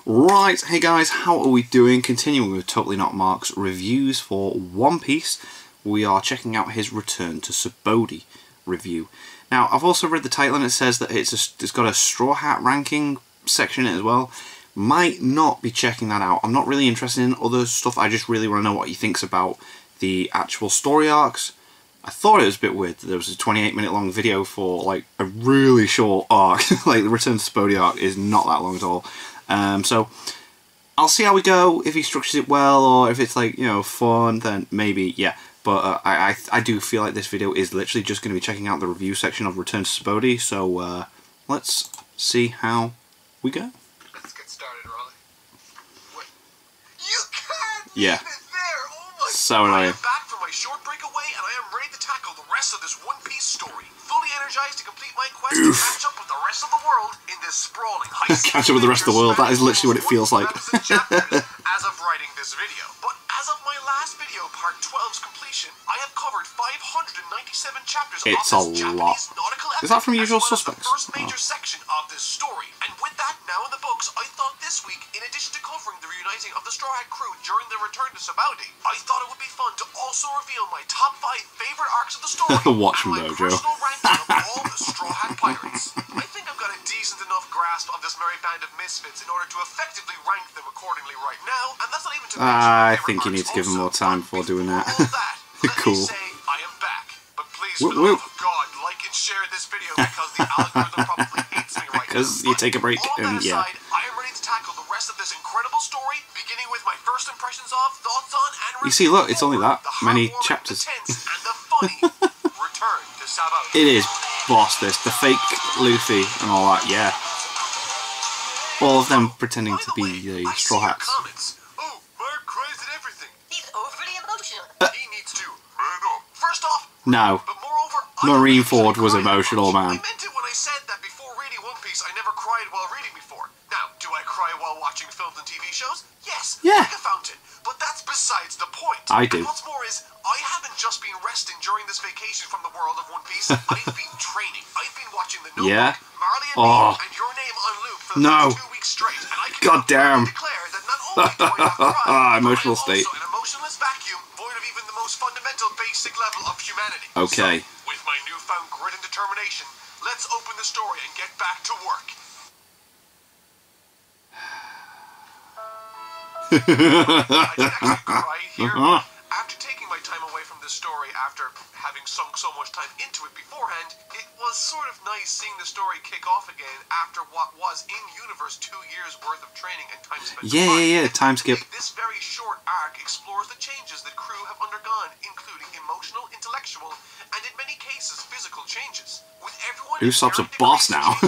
Right, hey guys, how are we doing? Continuing with Totally Not Mark's reviews for One Piece, we are checking out his Return to Sabaody review. Now, I've also read the title and it says that it's got a Straw Hat ranking section in it as well. Might not be checking that out. I'm not really interested in other stuff, I just really want to know what he thinks about the actual story arcs. I thought it was a bit weird that there was a 28-minute long video for like a really short arc. Like the Return to Sabaody arc is not that long at all. So I'll see how we go. If he structures it well, or if it's like, you know, fun, then maybe, yeah. But I do feel like this video is literally just going to be checking out the review section of Return to Sabaody. So let's see how we go. Let's get started, Raleigh. What? You can't Yeah. leave it there. Oh my! So annoying. I am back from my short breakaway, and I am ready to tackle the rest of this One Piece story. Fully energized to complete my quest to catch up with the rest of the world in this sprawling heist. Catch up with the rest of the world. That is literally what it feels like. As of writing this video, but as of my last video, part 12's completion, I have covered 597 chapters of this Japanese nautical epic. Is that from Usual as well Suspects? As the first major section of this story, and with that now in the books, I thought this week, in addition to covering the reuniting of the Straw Hat crew during the return to Sabaody, I thought it would be fun to also reveal my top 5 favorite arcs of the story Watch and my Mojo. personal ranking of all the Straw Hat pirates. I think I've got a decent enough grasp of this merry band of misfits in order to effectively rank them accordingly right now, and that's not even to mention I think you need to give him more time before doing that. Cool. Let me say I am back, but please, for the love of God, like and share this video because the algorithm probably hates me right now. Because you take a break and yeah. Aside, I am ready to tackle the rest of this incredible story, beginning with my first impressions of, thoughts on, and You see, look, it's only that many heartwarming, chapters. the tense, and the funny return to Sabaody. It is boss this, the fake Luffy and all that, yeah. All of them pretending to be the Straw Hats. Oh, Mark cries at everything. He's overly emotional. He needs to man up. First off, No. but moreover, Marineford was emotional, man. I meant it when I said that before reading One Piece, I never cried while reading before. Now, do I cry while watching films and TV shows? Yes, Yeah. like a fountain. But that's besides the point. I do. And what's more is, I haven't just been resting during this vacation from the world of One Piece. I've been training. I've been watching The Notebook, Yeah. Marley and Oh. Me, and Your Name on loop for No. 2 weeks straight. And I can God damn. declare that not only do I not cry, Emotional but I am state. also an emotionless vacuum, void of even the most fundamental basic level of humanity. Okay. So, with my newfound grit and determination, let's open the story and get back to work. I did actually cry here. After taking my time away from this story, after having sunk so much time into it beforehand, it was sort of nice seeing the story kick off again after what was in-universe 2 years worth of training and time spent. Yeah, time skip. This very short arc explores the changes that crew have undergone, including emotional, intellectual, and in many cases physical changes. With everyone Usopp's a boss now.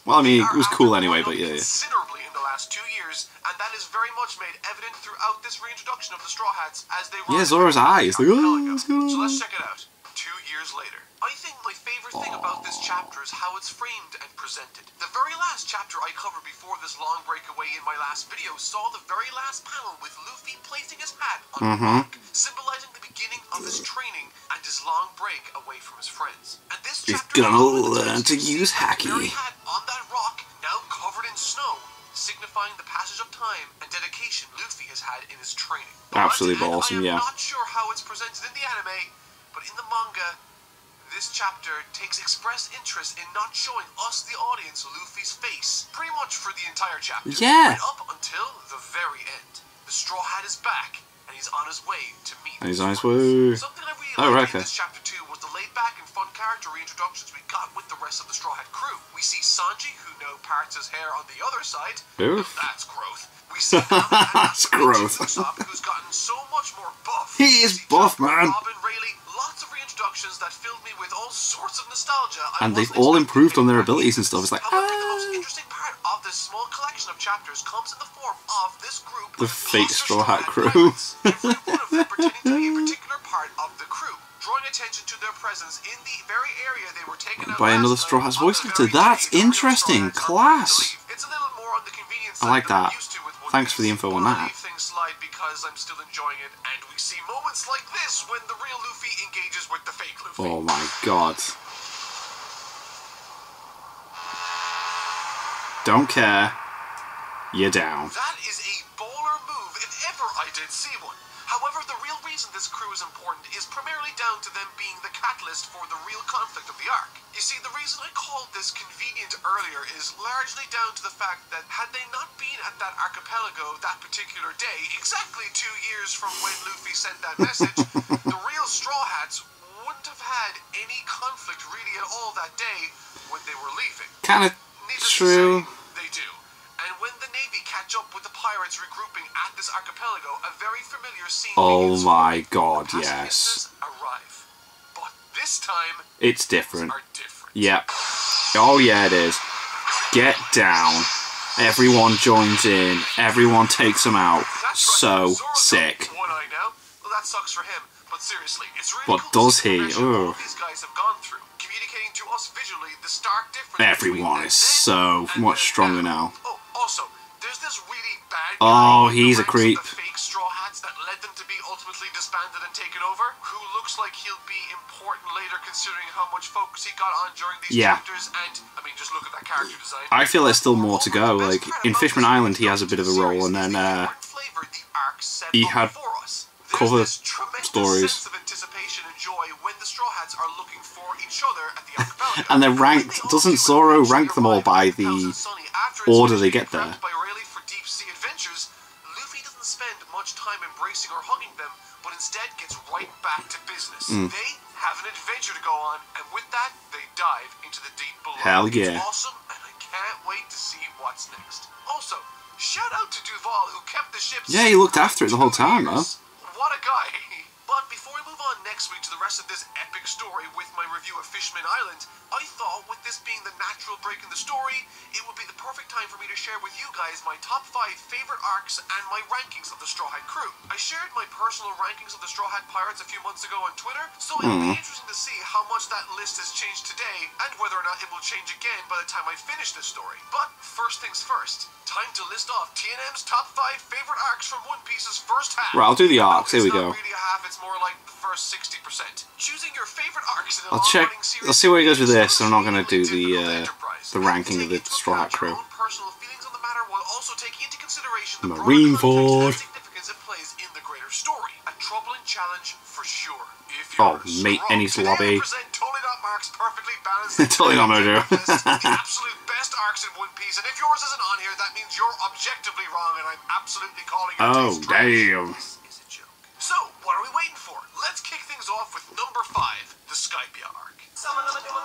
Well, I mean, it was cool anyway, but yeah. Considerably in the last 2 years, and that is very much made evident throughout this reintroduction of the Straw Hats as they Yeah, Zoro's eyes. Like, oh, what's going on? So let's check it out. 2 years later. I think my favorite thing about this chapter is how it's framed and presented. The very last chapter I covered before this long breakaway in my last video saw the very last panel with Luffy placing his hat on the rock, symbolizing the beginning of his training and his long break away from his friends. And this He's chapter gonna learn to use the haki. very hat on that rock, now covered in snow, signifying the passage of time and dedication Luffy has had in his training. Absolutely And awesome, I am yeah. not sure how it's presented in the anime, but in the manga, this chapter takes express interest in not showing us, the audience, Luffy's face, pretty much for the entire chapter. Yeah. Right up until the very end. The Straw Hat is back, and he's on his way to meet And he's his on his friends. way. Something I really Oh, liked okay. in this chapter 2 was the laid-back and fun character reintroductions we got with the rest of the Straw Hat crew. We see Sanji, who now parts his hair on the other side. Oof. Now that's growth. We see Nami and That's growth. Usopp, who's gotten so much more buff. He is We see buff, Chopper, man. Robin, Rayleigh, lots of reintroductions that filled me with all sorts of nostalgia. And they've all improved on their abilities and stuff. It's like, However, the most interesting part of this small collection of chapters comes in the form of this group The of fake imposter Straw Hat crew. pirates. Every one of them pretending to be a particular part of the crew, drawing attention to their presence in the very area they were taken out By last another night Straw Hats on voice the actor. very That's day the real interesting. Straw Hats Class. are free to leave. It's a little more on the convenience I like side than that. I'm used to with One Thanks for the Piece. info on But I'll that. leave things slide because I'm still enjoying it, and we see moments like this when the real Luffy engages with the fake Luffy. Oh my god. Don't care. you're down. That is a baller move if ever I did see one. However, the real reason this crew is important is primarily down to them being the catalyst for the real conflict of the arc. You see, the reason I called this convenient earlier is largely down to the fact that had they not been at that archipelago that particular day, exactly 2 years from when Luffy sent that message, the real Straw Hats wouldn't have had any conflict really at all that day when they were leaving. Kind of true. To say, they do. And when the Navy catch up with the pirates regrouping at this archipelago, a very familiar scene Oh my god, the yes. arrive. But this time, it's different. are different. Yep. Oh yeah, it is. Get down. Everyone joins in. Everyone takes them out. That's So right. sick. One eye now. Well, that sucks for him. But seriously, it's really But cool does to see he? the measure Ugh. all these guys have gone through, communicating to us visually the stark difference. Everyone is so much stronger now. Oh, also, there's this really bad Oh, guy he's a who creep. ranks the fake Straw Hats that led them to be ultimately disbanded and taken over, who looks like he'll be important later considering how much focus he got on during these chapters, and, I mean, just look at that character design. I feel there's still more to go. Like, in Fishman Island he has a bit of a role, and then he had cover stories. Sense of anticipation and joy when the Straw Hats are looking for each other at the archipelago. And they're ranked. Doesn't Zoro rank them all by the order they get there? By Rayleigh for deep sea adventures, Luffy doesn't spend much time embracing or hugging them, but instead gets right back to business. They have an adventure to go on, and with that, they dive into the deep below. Hell yeah. It's awesome, and I can't wait to see what's next. Also, shout out to Duval who kept the ship. Yeah, he looked after it the whole time, though. What a guy. But before we move on next week to the rest of this epic story with my review of Fishman Island, I thought with this being the natural break in the story, it would be the perfect time for me to share with you guys my top 5 favorite arcs and my rankings of the Straw Hat crew. I shared my personal rankings of the Straw Hat Pirates a few months ago on Twitter, so it'll be interesting to see how much that list has changed today and whether or not it will change again by the time I finish this story. But first things first, time to list off TNM's top 5 favorite arcs from One Piece's first half. Right, I'll do the arcs. Here we go. It's not really a half, it's more like the first 60%. Choosing your favorite arcs in a I'll check. long-running series. Let's see where he goes with this. I'm not going to do the ranking of the Straw Hat crew. Personal feelings on the matter while also taking into consideration the Marineford. significance it plays in the greater story. A troubling challenge for sure. If Oh, you're mate, any slobby. Totally Not Mark's perfectly balanced. Totally Not Mojo. The absolute best arcs in One Piece, and if yours isn't on here, that means you're objectively wrong, and I'm absolutely calling your Oh, taste trash. damn. This is a joke. So, what are we waiting for? Let's kick things off with number 5, the Skypia arc.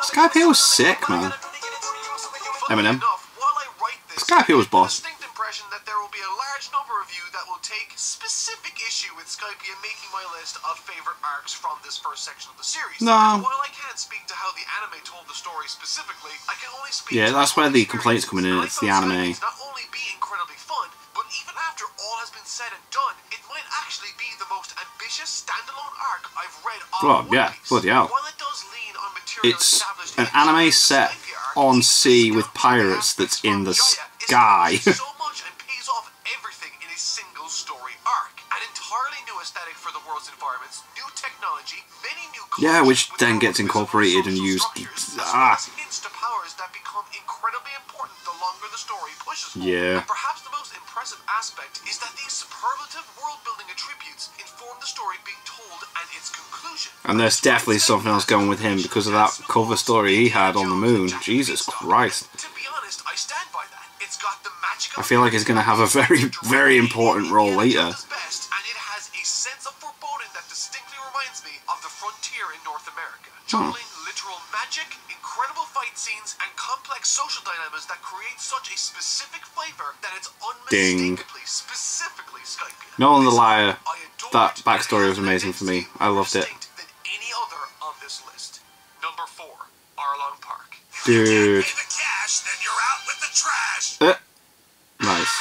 Skypia was sick, man. Funnily Eminem. enough, while I write this, Skypia was I get the boss. distinct impression that there will be a large number of you that will take specific issue with Skypia making my list of favorite arcs from this first section of the series. No. And while I can't speak to how the anime told the story specifically, I can only speak Yeah, to that's my where own the complaints come in, experience. it's the I thought anime. Skypia's not only be incredibly fun, but even after all has been said and done, it might actually be the most ambitious standalone arc I've read on Oh, One yeah, Piece. bloody hell. While it does lean on material It's established an in anime the set Skypia arc, on even sea with scouting pirates aspects that's in from the Jaya is sky. so much and pays off everything in a single story arc. An entirely new aesthetic for the world's environments, new technology, many new Yeah, which cultures with then their gets own incorporated and social used. structures, as well as hints to powers that become incredibly important the longer the story pushes forward. Yeah. And perhaps the most impressive aspect is that these superlative world-building attributes inform the story being told and its conclusion. And there's definitely something else going with him because of that cover story he had on the moon. Jesus Christ. To be honest, I stand by that. It's got the magic of I feel like he's going to have a very, very important role later. and it has a sense of foreboding that distinctly reminds me of the frontier in North America. Juggling literal magic, incredible fight scenes, and complex social dilemmas that create such a specific flavor that it's unmistakably, specifically Skypia. No one the liar. I adore That it, backstory and was amazing for me. I loved it. distinct than any other on this list. Number 4, Arlong Park. Dude. Pay the cash, then you're out with the trash. Nice.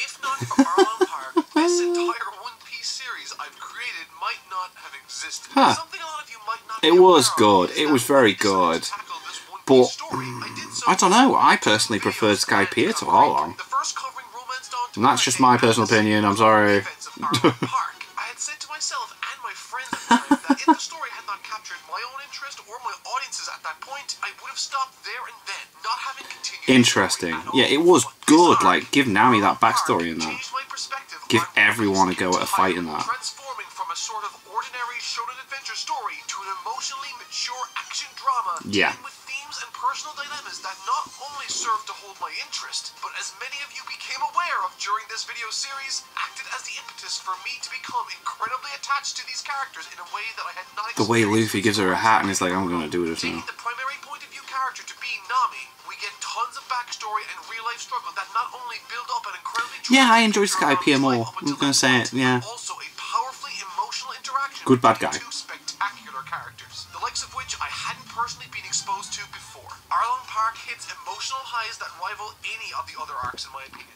If not for Arlong Park, this entire One Piece series I've created might not have existed. Huh. Something a lot of you might not It be was aware of good. is It that was very when I decided good. to tackle this One But, Piece story, I did so I don't know. I with personally two preferred videos Skypiea and to covering Arlong. the first covering romance dawn to And that's just present my day personal and the opinion, I'm second sorry. events of Arlong Park. I had said to myself and my friends at the time that if the story had not captured my own interest or my audience's at that point, I would have stopped there and then, not having continued. Interesting. Yeah, it was good. Like, give Nami that backstory in that. Changed my perspective Give on everyone a go at a fight in title, that. transforming from a sort of ordinary shonen adventure story to an emotionally mature action drama Yeah. dealing with themes and personal dilemmas that not only served to hold my interest, but as many of you became aware of during this video series, acted as the impetus for me to become incredibly attached to these characters in a way that I had not The way experienced Luffy gives her a hat and he's like, I'm gonna do this Taking now. the primary point of view character to be Nami, we get tons of backstory and real life struggle that not only build up an incredibly Yeah, I enjoyed Sky Pier more. I'm gonna say it, yeah. also a powerfully emotional interaction Good bad between guy. two spectacular characters, the likes of which I hadn't personally been exposed to before. Arlong Park hits emotional highs that rival any of the other arcs in my opinion.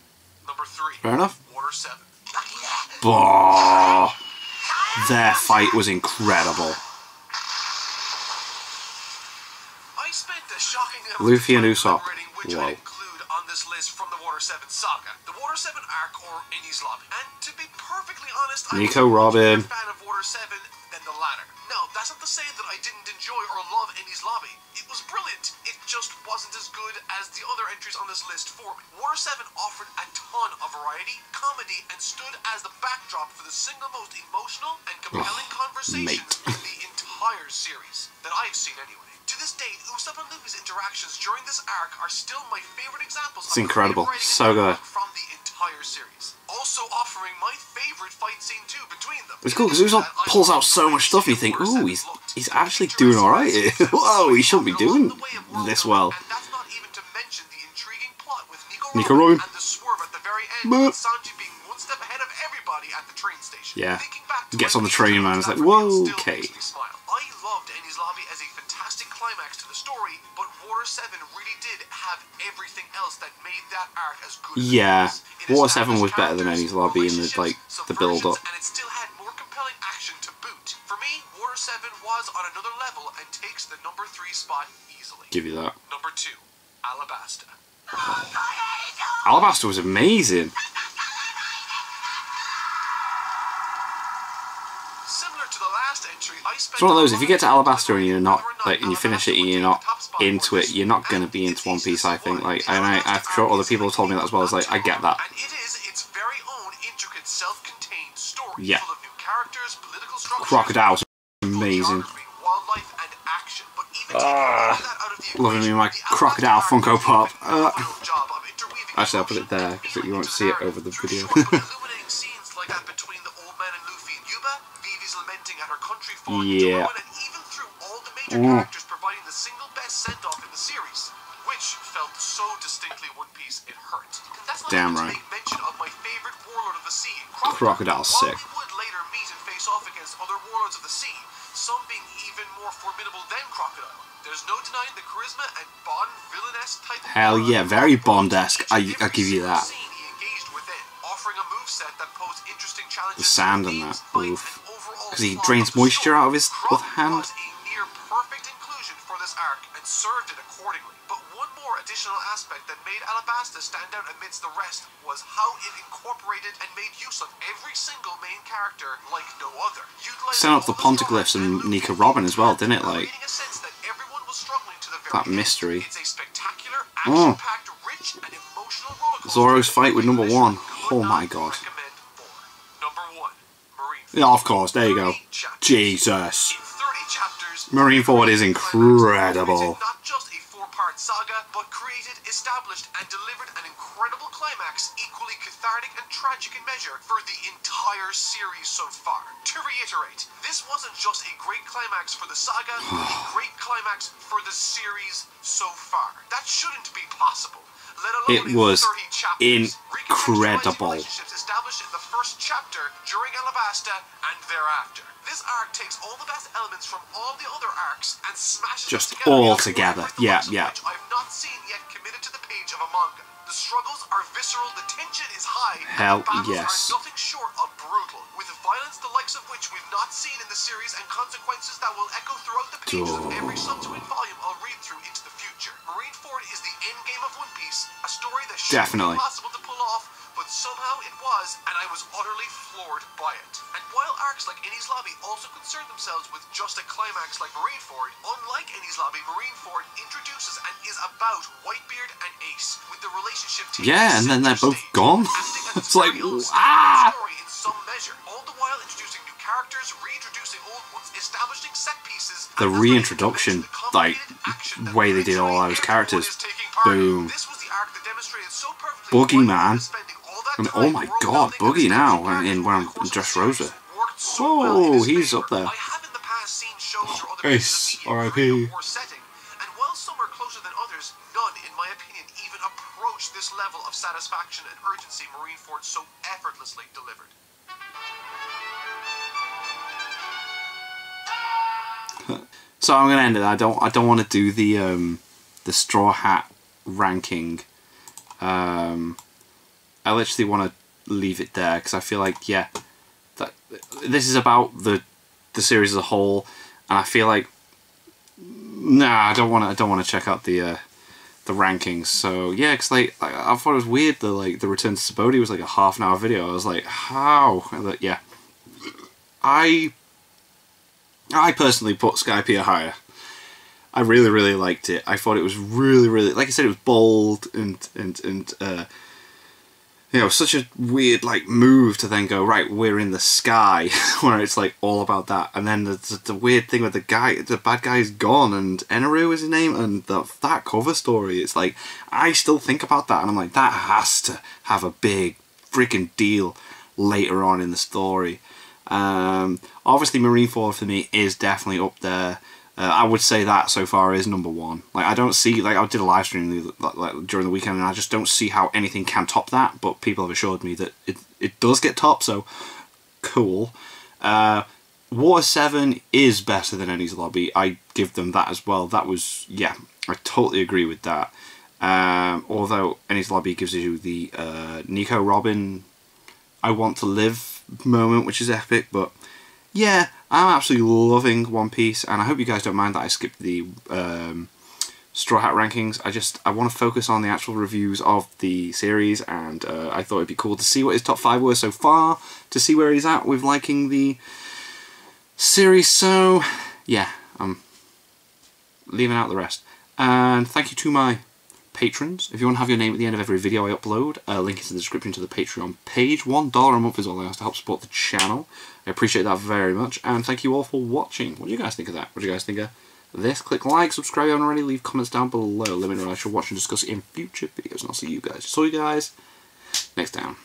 Number 3. Fair enough. Water 7. Oh, their fight was incredible. I spent a shocking amount Luffy of and time Usopp. deliberating which Whoa. I'd include on this list from the Water 7 saga. The Water 7 arc or Enies Lobby. And to be perfectly honest, Nico I was a Robin. much bigger fan of Water 7 than the latter. Now, that's not to say that I didn't enjoy or love Enies Lobby. It was brilliant. It just wasn't as good as the other entries on this list for me. Water 7 offered a ton of variety, comedy, and stood as the backdrop for the single most emotional and compelling conversations in the entire series that I've seen anyway. To this date, Usopp and Luffy's interactions during this arc are still my favorite examples It's of incredible. creative writing So and good. dialogue from the entire series. Also offering my favorite fight scene too between them. It's cool because Usopp pulls out so much stuff and you think, ooh, he's actually doing alright here. Whoa, he shouldn't be doing this well. And that's not even to mention the intriguing plot with Nico Robin Robin. and the swerve at the very end But- with Sanji being one step ahead of everybody at the train station. Yeah. Thinking back to Gets on my the train, feelings man. It's that like, reveal whoa, still okay. makes me smile. I loved Enies Lobby as a fantastic climax to the story, but Water 7 really did have everything else that made that arc as good as Yeah, it was. It Water 7 was established better than characters, Enies Lobby in the relationships, the build up. subversions, and it still had more compelling action to boot. For me, Water 7 was on another level and takes the number 3 spot easily. Give you that. Number 2, Alabasta. Alabasta was amazing. Similar to the last entry, I spent It's one of those. If you get to a lot of Alabasta and you're not like, and you finish it and you're not Alabasta would into it, you're not gonna be into One Piece. I think. Like, and I'm sure other people have told me that as well. It's like, I get that. And it is its very own intricate, self-contained story, Yeah. full of new characters, political structures, Crocodile's beautiful amazing. geography, wildlife, and action. But even taking all of that out of the Loving me equation, my the crocodile Alabasta Funko arc did Pop. a phenomenal job of interweaving Actually, I'll put it emotion there and because you feeling won't into see it the over the narrative. video. Through short but illuminating scenes like that between the old man and Luffy and Yuba, Vivi's lamenting at her country falling into Yeah. ruin, and even through all the major characters providing the single best send-off in the series, which felt so distinctly One Piece it hurt. And that's not Damn even right. to make mention of my favorite warlord of the sea, Crocodile's While sick. we would later meet and face off against other warlords of the sea, some being even more formidable than Crocodile, there's no denying the charisma and Bond villain-esque type of Hell aura yeah, very that brought Bond-esque. each and I'll every give you single that. scene he engaged within, offering a moveset that posed interesting challenges The sand to and themes, that, fights, oof. and overall 'Cause he plot drains of the moisture story. out of his Croc left hand. was a near perfect inclusion for this arc and served it accordingly. But one more additional aspect that made Alabasta stand out amidst the rest was how it incorporated and made use of every single main character like no other. Set up the ponteglyphs and Nico Robin as well, didn't it? Like, creating a sense that everyone was struggling to the very that end. mystery. It's a spectacular, action-packed, rich, and emotional rollercoaster. Zoro's fight with number 1. Could Oh not my god. recommend more. Number 1, Marineford. Yeah, of course, there you go. 30 chapters. Jesus. In 30 chapters, Marineford is incredible. not just a 4-part saga, but created, established, and delivered an incredible climax, equally cathartic and tragic in measure, for the entire series so far. To reiterate, this wasn't just a great climax for the saga, but a great climax for the series so far. That shouldn't be possible. Let alone It was in 30 chapters. incredible. Relationships established in the first chapter, during Alabasta, and thereafter. This arc takes all the best elements from all the other arcs and smashes Just them together. all in a together. way, the Yeah, likes of yeah. which I've not seen yet committed to the page of a manga. The struggles are visceral, the tension is high, Hell and the battles yes. are nothing short of brutal, with violence the likes of which we've not seen in the series and consequences that will echo throughout the pages of every subsequent volume I'll read through into the future. Marineford is the endgame of One Piece, a story that shouldn't Definitely. be possible to pull off, but somehow it was, and I was utterly floored by it. And while arcs like Enies Lobby also concern themselves with just a climax like Marineford, unlike Enies Lobby, Marineford introduces and is about Whitebeard and Ace, with with the relationship yeah, and then they're both gone. It's like, ah! In some measure, all the while introducing new characters, reintroducing old ones, establishing set pieces. The reintroduction, like, way they did all those characters. Boom. This was the arc that demonstrated so perfectly Boogeyman. I mean, oh my god, Boogie now, in Dressrosa. Whoa, he's up there. I have in the past seen shows or other Ace, pieces of media R.I.P. in a war setting, and while some are closer than others, none, in my opinion, even approach this level of satisfaction and urgency Marineford so effortlessly delivered. So I'm gonna end it. I don't want to do the Straw Hat ranking. I literally want to leave it there because I feel like, yeah, that this is about the series as a whole, and I feel like, nah, I don't want to check out the rankings. So yeah, because like I thought it was weird that like the Return to Sabaody was like a half-an-hour video. I was like, how? But yeah, I personally put Skypiea higher. I really liked it. I thought it was really, like I said, it was bold and you know, such a weird like move to then go, right, we're in the sky, where it's like all about that. And then the weird thing with the bad guy's gone, and Eneru is his name, and that cover story, it's like, I still think about that and I'm like, that has to have a big freaking deal later on in the story. Obviously Marineford for me is definitely up there. I would say that so far is #1. Like, I don't see, like, I did a live stream like during the weekend, and I just don't see how anything can top that, but people have assured me that it does get top, so cool. Water 7 is better than Enies Lobby. I give them that as well. That was, yeah, I totally agree with that. Although Enies Lobby gives you the Nico Robin I Want to Live moment, which is epic, but yeah, I'm absolutely loving One Piece, and I hope you guys don't mind that I skipped the Straw Hat rankings. I want to focus on the actual reviews of the series, and I thought it'd be cool to see what his top 5 were so far, to see where he's at with liking the series. So yeah, I'm leaving out the rest. And thank you to my patrons. If you want to have your name at the end of every video I upload, link is in the description to the Patreon page. $1 a month is all I ask to help support the channel. I appreciate that very much, and thank you all for watching. What do you guys think of that? What do you guys think of this? Click like, subscribe if you haven't already, leave comments down below. Let me know what I should watch and discuss in future videos, and I'll see you guys next time.